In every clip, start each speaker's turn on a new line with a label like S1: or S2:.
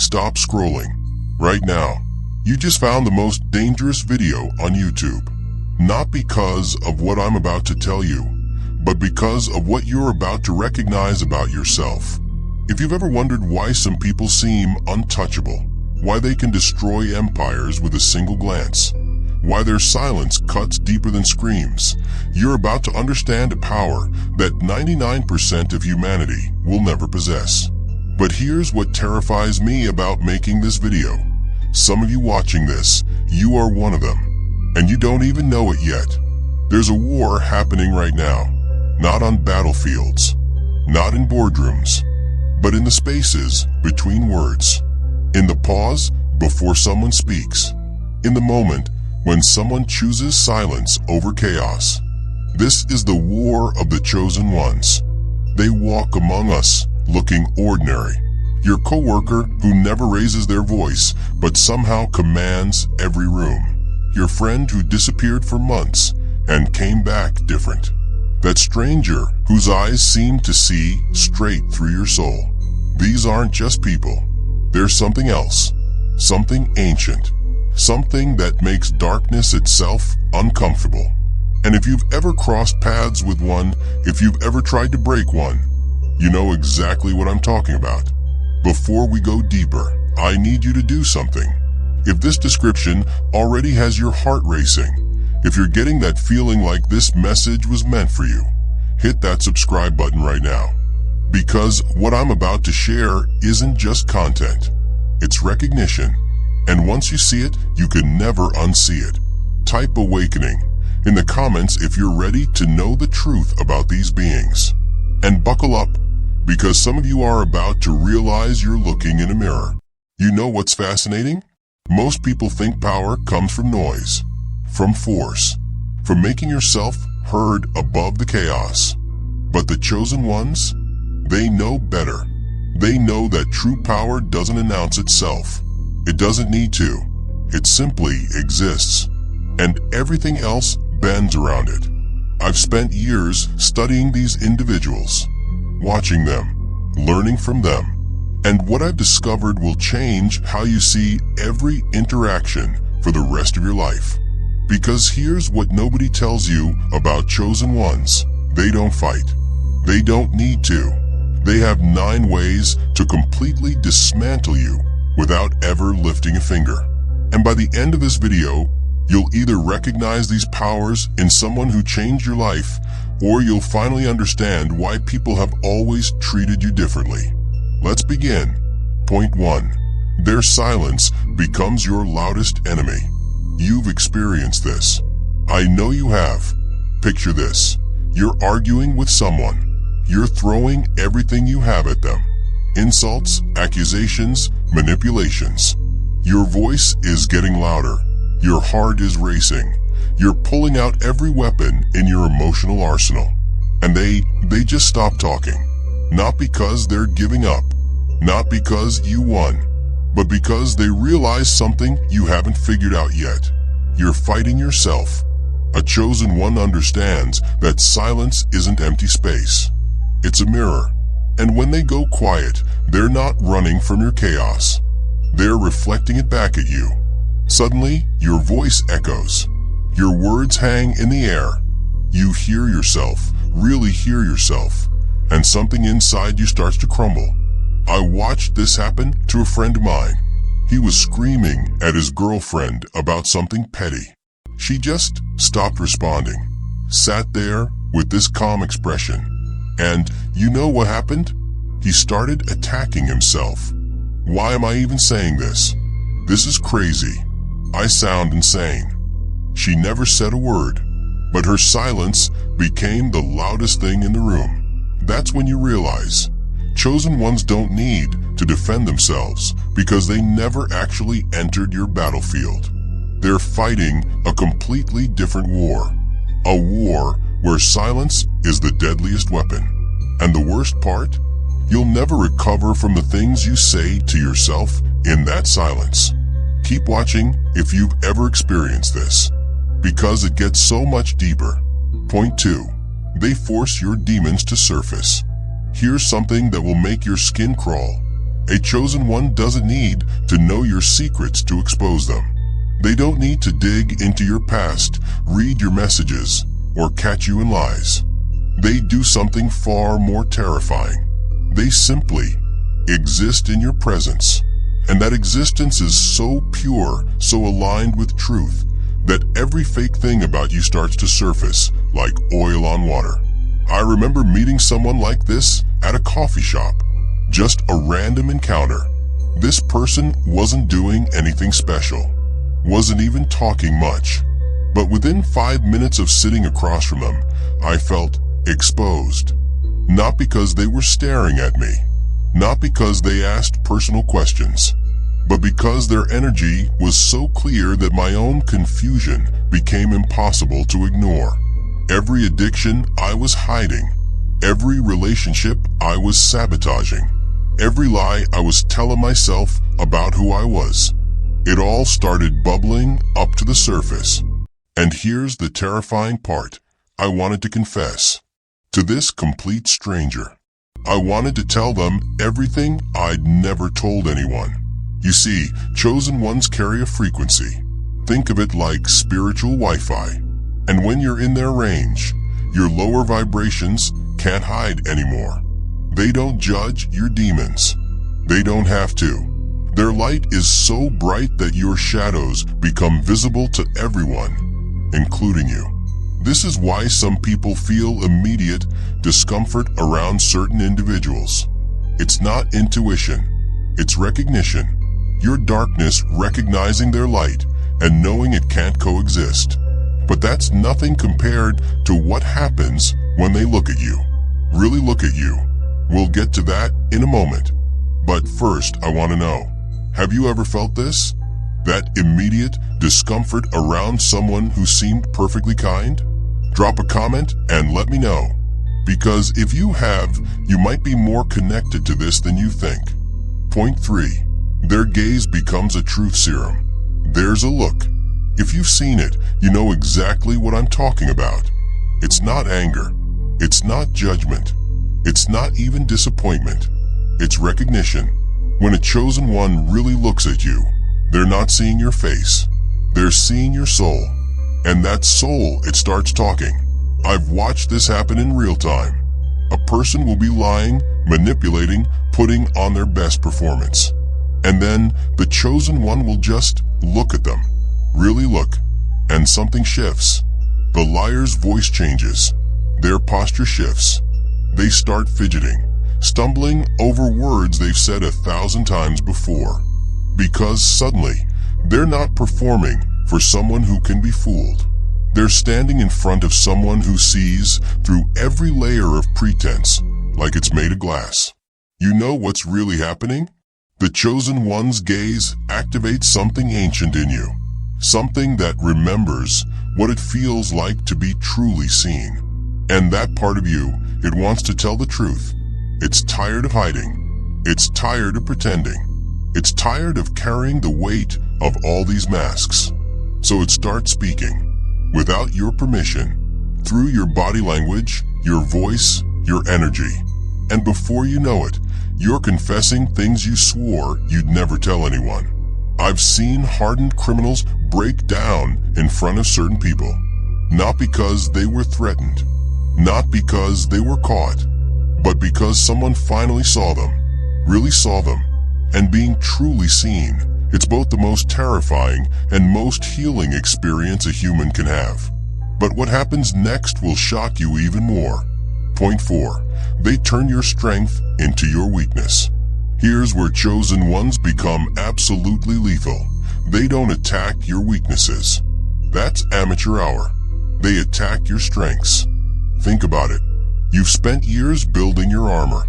S1: stop scrolling. Right now. You just found the most dangerous video on YouTube. Not because of what I'm about to tell you, but because of what you're about to recognize about yourself. If you've ever wondered why some people seem untouchable, why they can destroy empires with a single glance, why their silence cuts deeper than screams, you're about to understand a power that 99% of humanity will never possess. But here's what terrifies me about making this video. Some of you watching this, you are one of them, and you don't even know it yet. There's a war happening right now, not on battlefields, not in boardrooms, but in the spaces between words, in the pause before someone speaks, in the moment when someone chooses silence over chaos. This is the war of the chosen ones. They walk among us looking ordinary. Your coworker who never raises their voice but somehow commands every room. Your friend who disappeared for months and came back different. That stranger whose eyes seem to see straight through your soul. These aren't just people. There's something else. Something ancient. Something that makes darkness itself uncomfortable. And if you've ever crossed paths with one, if you've ever tried to break one, you know exactly what I'm talking about. Before we go deeper, I need you to do something. If this description already has your heart racing, if you're getting that feeling like this message was meant for you, hit that subscribe button right now. Because what I'm about to share isn't just content, it's recognition. And once you see it, you can never unsee it. Type awakening in the comments if you're ready to know the truth about these beings. And buckle up, because some of you are about to realize you're looking in a mirror. You know what's fascinating? Most people think power comes from noise, from force, from making yourself heard above the chaos. But the chosen ones, they know better. They know that true power doesn't announce itself. It doesn't need to. It simply exists. And everything else bends around it. I've spent years studying these individuals, watching them, learning from them. And what I've discovered will change how you see every interaction for the rest of your life. Because here's what nobody tells you about chosen ones. They don't fight. They don't need to. They have 9 ways to completely dismantle you without ever lifting a finger. And by the end of this video, you'll either recognize these powers in someone who changed your life, or you'll finally understand why people have always treated you differently. Let's begin. Point 1. Their silence becomes your loudest enemy. You've experienced this. I know you have. Picture this. You're arguing with someone. You're throwing everything you have at them. Insults, accusations, manipulations. Your voice is getting louder. Your heart is racing. You're pulling out every weapon in your emotional arsenal. And they just stop talking. Not because they're giving up. Not because you won. But because they realize something you haven't figured out yet. You're fighting yourself. A chosen one understands that silence isn't empty space. It's a mirror. And when they go quiet, they're not running from your chaos. They're reflecting it back at you. Suddenly, your voice echoes. Your words hang in the air. You hear yourself, really hear yourself, and something inside you starts to crumble. I watched this happen to a friend of mine. He was screaming at his girlfriend about something petty. She just stopped responding, sat there with this calm expression. And you know what happened? He started attacking himself. Why am I even saying this? This is crazy. I sound insane. She never said a word, but her silence became the loudest thing in the room. That's when you realize chosen ones don't need to defend themselves because they never actually entered your battlefield. They're fighting a completely different war. A war where silence is the deadliest weapon. And the worst part? You'll never recover from the things you say to yourself in that silence. Keep watching if you've ever experienced this, because it gets so much deeper. Point 2. They force your demons to surface. Here's something that will make your skin crawl. A chosen one doesn't need to know your secrets to expose them. They don't need to dig into your past, read your messages, or catch you in lies. They do something far more terrifying. They simply exist in your presence. And that existence is so pure, so aligned with truth, that every fake thing about you starts to surface like oil on water. I remember meeting someone like this at a coffee shop. Just a random encounter. This person wasn't doing anything special, wasn't even talking much. But within 5 minutes of sitting across from them, I felt exposed. Not because they were staring at me, not because they asked personal questions, but because their energy was so clear that my own confusion became impossible to ignore. Every addiction I was hiding, every relationship I was sabotaging, every lie I was telling myself about who I was, it all started bubbling up to the surface. And here's the terrifying part. I wanted to confess to this complete stranger. I wanted to tell them everything I'd never told anyone. You see, chosen ones carry a frequency. Think of it like spiritual Wi-Fi. And when you're in their range, your lower vibrations can't hide anymore. They don't judge your demons. They don't have to. Their light is so bright that your shadows become visible to everyone, including you. This is why some people feel immediate discomfort around certain individuals. It's not intuition, it's recognition. Your darkness recognizing their light and knowing it can't coexist. But that's nothing compared to what happens when they look at you. Really look at you. We'll get to that in a moment. But first, I want to know, have you ever felt this? That immediate discomfort around someone who seemed perfectly kind? Drop a comment and let me know. Because if you have, you might be more connected to this than you think. Point 3. Their gaze becomes a truth serum. There's a look. If you've seen it, you know exactly what I'm talking about. It's not anger. It's not judgment. It's not even disappointment. It's recognition. When a chosen one really looks at you, they're not seeing your face. They're seeing your soul. And that soul, it starts talking. I've watched this happen in real time. A person will be lying, manipulating, putting on their best performance. And then the chosen one will just look at them. Really look. And something shifts. The liar's voice changes. Their posture shifts. They start fidgeting, stumbling over words they've said 1,000 times before. Because suddenly, they're not performing for someone who can be fooled. They're standing in front of someone who sees through every layer of pretense, like it's made of glass. You know what's really happening? The chosen one's gaze activates something ancient in you. Something that remembers what it feels like to be truly seen. And that part of you, it wants to tell the truth. It's tired of hiding. It's tired of pretending. It's tired of carrying the weight of all these masks. So it starts speaking, without your permission, through your body language, your voice, your energy. And before you know it, you're confessing things you swore you'd never tell anyone. I've seen hardened criminals break down in front of certain people, not because they were threatened, not because they were caught, but because someone finally saw them, really saw them. And being truly seen, it's both the most terrifying and most healing experience a human can have. But what happens next will shock you even more. Point 4. They turn your strength into your weakness. Here's where chosen ones become absolutely lethal. They don't attack your weaknesses. That's amateur hour. They attack your strengths. Think about it. You've spent years building your armor.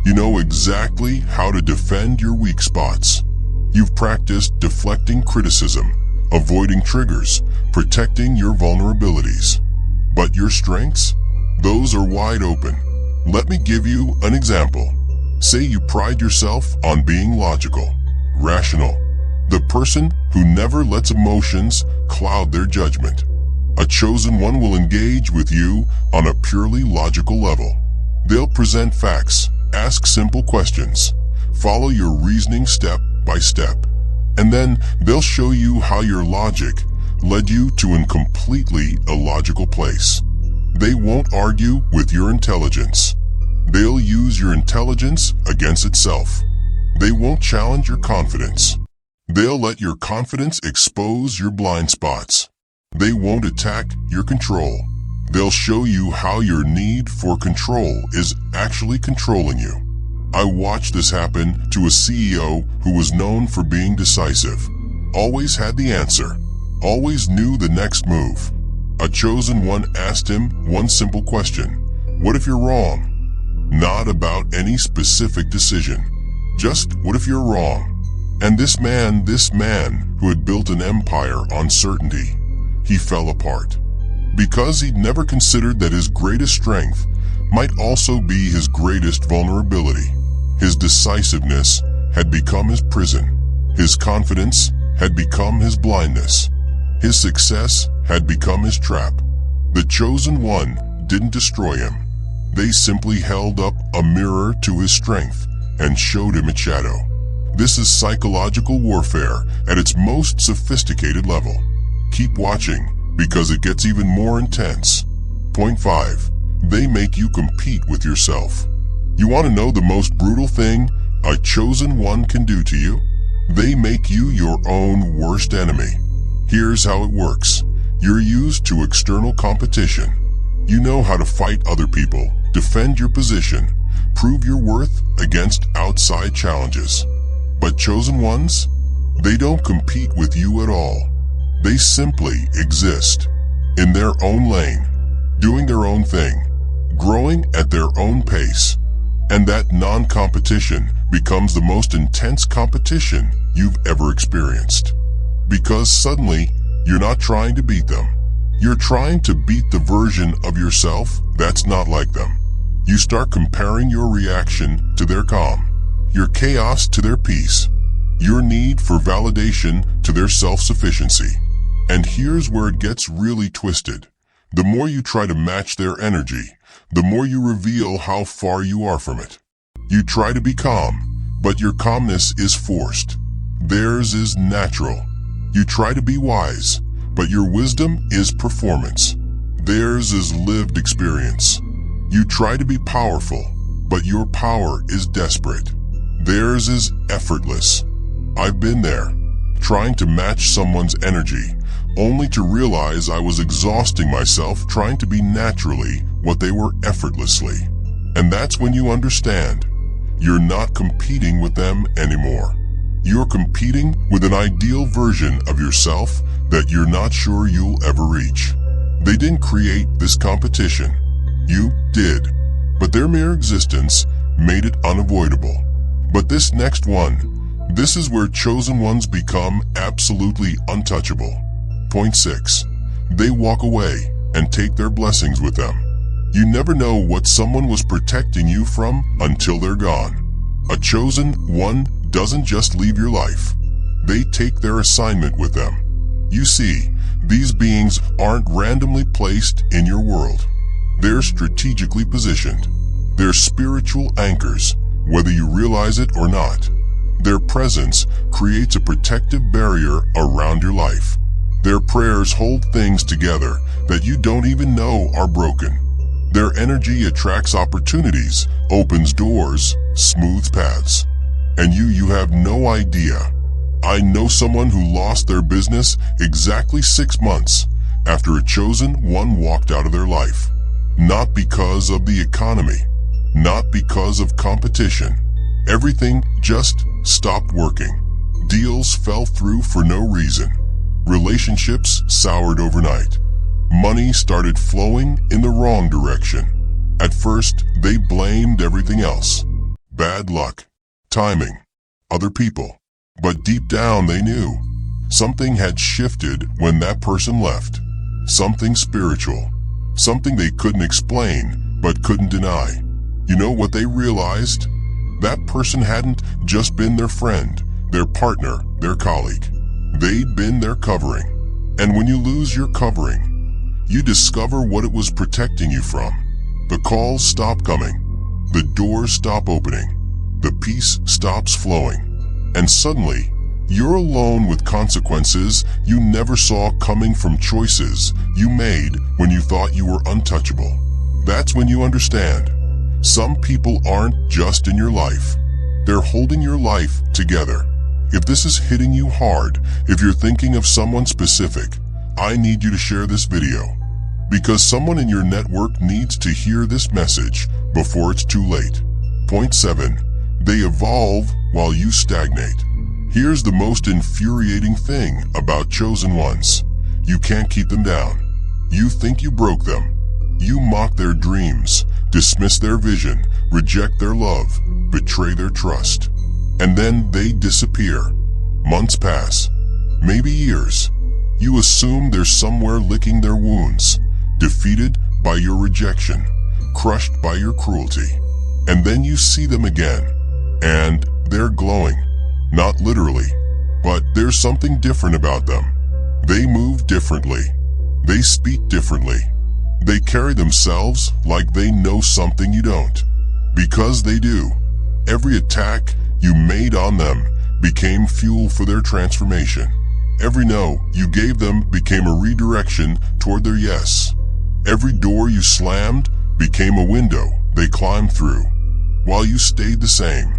S1: You know exactly how to defend your weak spots. You've practiced deflecting criticism, avoiding triggers, protecting your vulnerabilities. But your strengths? Those are wide open. Let me give you an example. Say you pride yourself on being logical, rational, the person who never lets emotions cloud their judgment. A chosen one will engage with you on a purely logical level. They'll present facts, ask simple questions, follow your reasoning step by step. And then they'll show you how your logic led you to a completely illogical place. They won't argue with your intelligence. They'll use your intelligence against itself. They won't challenge your confidence. They'll let your confidence expose your blind spots. They won't attack your control. They'll show you how your need for control is actually controlling you. I watched this happen to a CEO who was known for being decisive, always had the answer, always knew the next move. A chosen one asked him one simple question: what if you're wrong? Not about any specific decision, just what if you're wrong? And this man who had built an empire on certainty, he fell apart. Because he'd never considered that his greatest strength might also be his greatest vulnerability. His decisiveness had become his prison. His confidence had become his blindness. His success had become his trap. The chosen one didn't destroy him. They simply held up a mirror to his strength and showed him its shadow. This is psychological warfare at its most sophisticated level. Keep watching because it gets even more intense. Point 5. They make you compete with yourself. You want to know the most brutal thing a chosen one can do to you? They make you your own worst enemy. Here's how it works. You're used to external competition. You know how to fight other people, defend your position, prove your worth against outside challenges. But chosen ones? They don't compete with you at all. They simply exist in their own lane, doing their own thing, growing at their own pace. And that non-competition becomes the most intense competition you've ever experienced. Because suddenly, you're not trying to beat them. You're trying to beat the version of yourself that's not like them. You start comparing your reaction to their calm, your chaos to their peace, your need for validation to their self-sufficiency. And here's where it gets really twisted. The more you try to match their energy, the more you reveal how far you are from it. You try to be calm, but your calmness is forced. Theirs is natural. You try to be wise, but your wisdom is performance. Theirs is lived experience. You try to be powerful, but your power is desperate. Theirs is effortless. I've been there, trying to match someone's energy, only to realize I was exhausting myself trying to be naturally what they were effortlessly. And that's when you understand. You're not competing with them anymore. You're competing with an ideal version of yourself that you're not sure you'll ever reach. They didn't create this competition. You did. But their mere existence made it unavoidable. But this next one, this is where chosen ones become absolutely untouchable. Point 6. They walk away and take their blessings with them. You never know what someone was protecting you from until they're gone. A chosen one doesn't just leave your life. They take their assignment with them. You see, these beings aren't randomly placed in your world. They're strategically positioned. They're spiritual anchors, whether you realize it or not. Their presence creates a protective barrier around your life. Their prayers hold things together that you don't even know are broken. Their energy attracts opportunities, opens doors, smooths paths. And you have no idea. I know someone who lost their business exactly 6 months after a chosen one walked out of their life. Not because of the economy, not because of competition. Everything just stopped working. Deals fell through for no reason. Relationships soured overnight. Money started flowing in the wrong direction. At first, they blamed everything else. Bad luck, timing, other people. But deep down they knew. Something had shifted when that person left. Something spiritual. Something they couldn't explain, but couldn't deny. You know what they realized? That person hadn't just been their friend, their partner, their colleague. They'd been their covering. And when you lose your covering, you discover what it was protecting you from. The calls stop coming. The doors stop opening. the peace stops flowing. And suddenly, you're alone with consequences you never saw coming from choices you made when you thought you were untouchable. That's when you understand. Some people aren't just in your life. They're holding your life together. If this is hitting you hard, if you're thinking of someone specific, I need you to share this video. Because someone in your network needs to hear this message before it's too late. Point 7. They evolve while you stagnate. Here's the most infuriating thing about chosen ones. You can't keep them down. You think you broke them. You mock their dreams, dismiss their vision, reject their love, betray their trust. And then they disappear. Months pass, maybe years. You assume they're somewhere licking their wounds, defeated by your rejection, crushed by your cruelty. And then you see them again, and they're glowing. Not literally, but there's something different about them. They move differently. They speak differently. They carry themselves like they know something you don't. Because they do. Every attack you made on them became fuel for their transformation. Every no you gave them became a redirection toward their yes. Every door you slammed became a window they climbed through. While you stayed the same.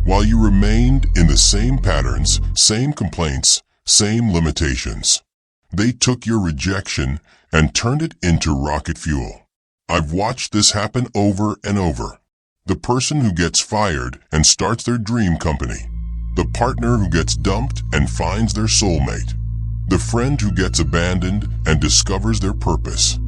S1: While you remained in the same patterns, same complaints, same limitations. They took your rejection and turned it into rocket fuel. I've watched this happen over and over. The person who gets fired and starts their dream company. The partner who gets dumped and finds their soulmate. The friend who gets abandoned and discovers their purpose.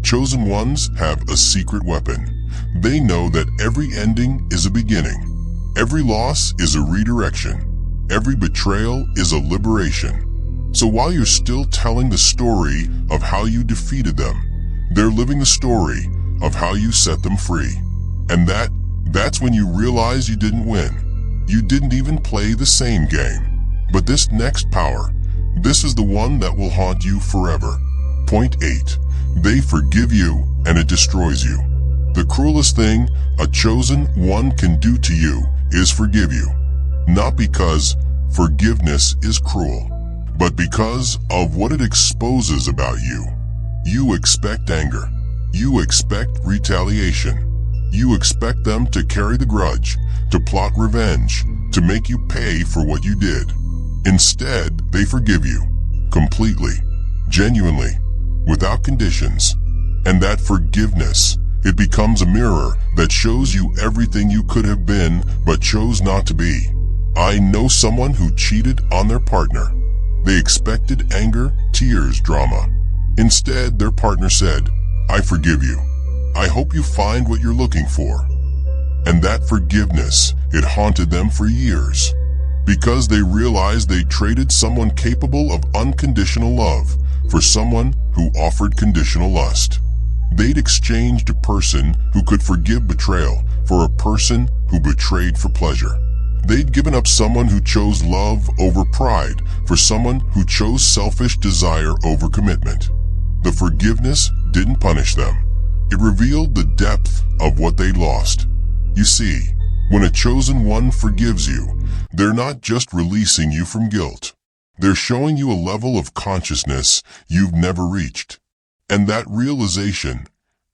S1: Chosen ones have a secret weapon. They know that every ending is a beginning. Every loss is a redirection. Every betrayal is a liberation. So while you're still telling the story of how you defeated them, they're living the story of how you set them free. And that's when you realize you didn't win. You didn't even play the same game. But this next power, this is the one that will haunt you forever. Point 8. They forgive you and it destroys you. The cruelest thing a chosen one can do to you is forgive you. Not because forgiveness is cruel, but because of what it exposes about you. You expect anger. You expect retaliation. You expect them to carry the grudge, to plot revenge, to make you pay for what you did. Instead, they forgive you. Completely. Genuinely. Without conditions. And that forgiveness, it becomes a mirror that shows you everything you could have been but chose not to be. I know someone who cheated on their partner. They expected anger, tears, drama. Instead, their partner said, "I forgive you. I hope you find what you're looking for." And that forgiveness, it haunted them for years. Because they realized they traded someone capable of unconditional love for someone who offered conditional lust. They'd exchanged a person who could forgive betrayal for a person who betrayed for pleasure. They'd given up someone who chose love over pride for someone who chose selfish desire over commitment. The forgiveness didn't punish them. It revealed the depth of what they'd lost. You see, when a chosen one forgives you, they're not just releasing you from guilt. They're showing you a level of consciousness you've never reached. And that realization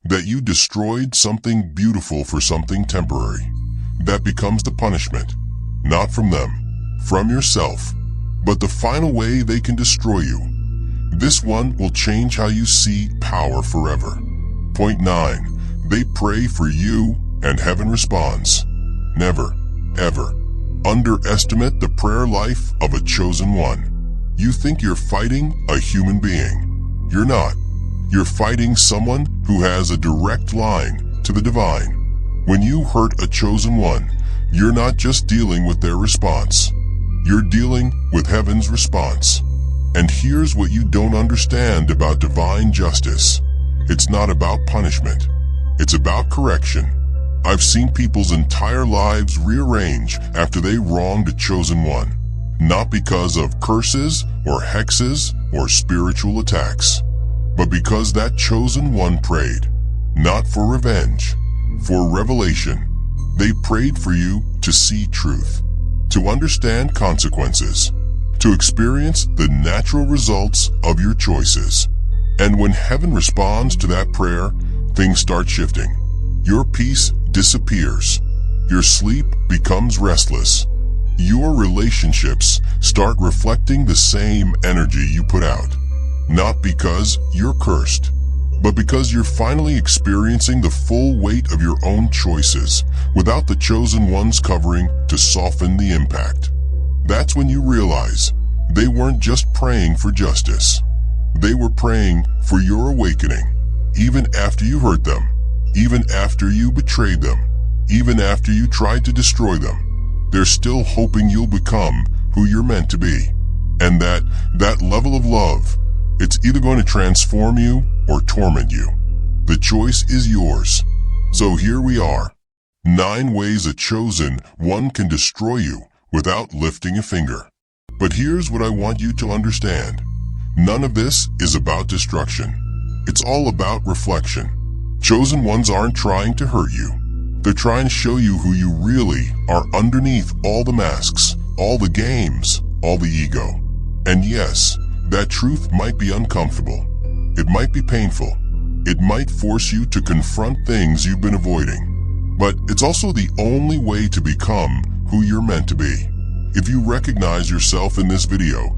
S1: that you destroyed something beautiful for something temporary, that becomes the punishment. Not from them, from yourself, but the final way they can destroy you. This one will change how you see power forever. Point 9. They pray for you and heaven responds. Never, ever underestimate the prayer life of a chosen one. You think you're fighting a human being. You're not. You're fighting someone who has a direct line to the divine. When you hurt a chosen one, you're not just dealing with their response. You're dealing with heaven's response. And here's what you don't understand about divine justice. It's not about punishment. It's about correction. I've seen people's entire lives rearrange after they wronged a chosen one. Not because of curses or hexes or spiritual attacks, but because that chosen one prayed, not for revenge, for revelation. They prayed for you to see truth, to understand consequences, to experience the natural results of your choices. And when heaven responds to that prayer, things start shifting. Your peace disappears. Your sleep becomes restless. Your relationships start reflecting the same energy you put out. Not because you're cursed, but because you're finally experiencing the full weight of your own choices without the chosen one's covering to soften the impact. That's when you realize they weren't just praying for justice. They were praying for your awakening, even after you hurt them, even after you betrayed them, even after you tried to destroy them. They're still hoping you'll become who you're meant to be. And that level of love, it's either going to transform you or torment you. The choice is yours. So here we are. 9 ways a chosen one can destroy you without lifting a finger. But here's what I want you to understand. None of this is about destruction. It's all about reflection. Chosen ones aren't trying to hurt you. They're trying to show you who you really are underneath all the masks, all the games, all the ego. And yes, that truth might be uncomfortable. It might be painful. It might force you to confront things you've been avoiding. But it's also the only way to become who you're meant to be. If you recognize yourself in this video,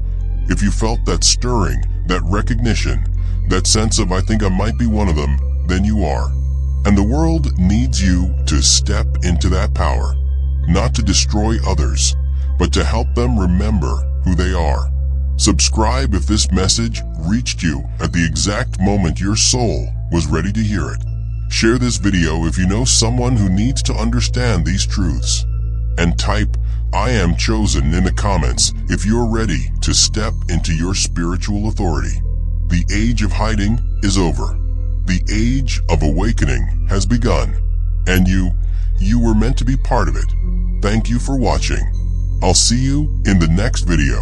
S1: if you felt that stirring, that recognition, that sense of I think I might be one of them, then you are. And the world needs you to step into that power, not to destroy others, but to help them remember who they are. Subscribe if this message reached you at the exact moment your soul was ready to hear it. Share this video if you know someone who needs to understand these truths. And type "I am chosen" in the comments if you're ready to step into your spiritual authority. The age of hiding is over. The age of awakening has begun. And you were meant to be part of it. Thank you for watching. I'll see you in the next video.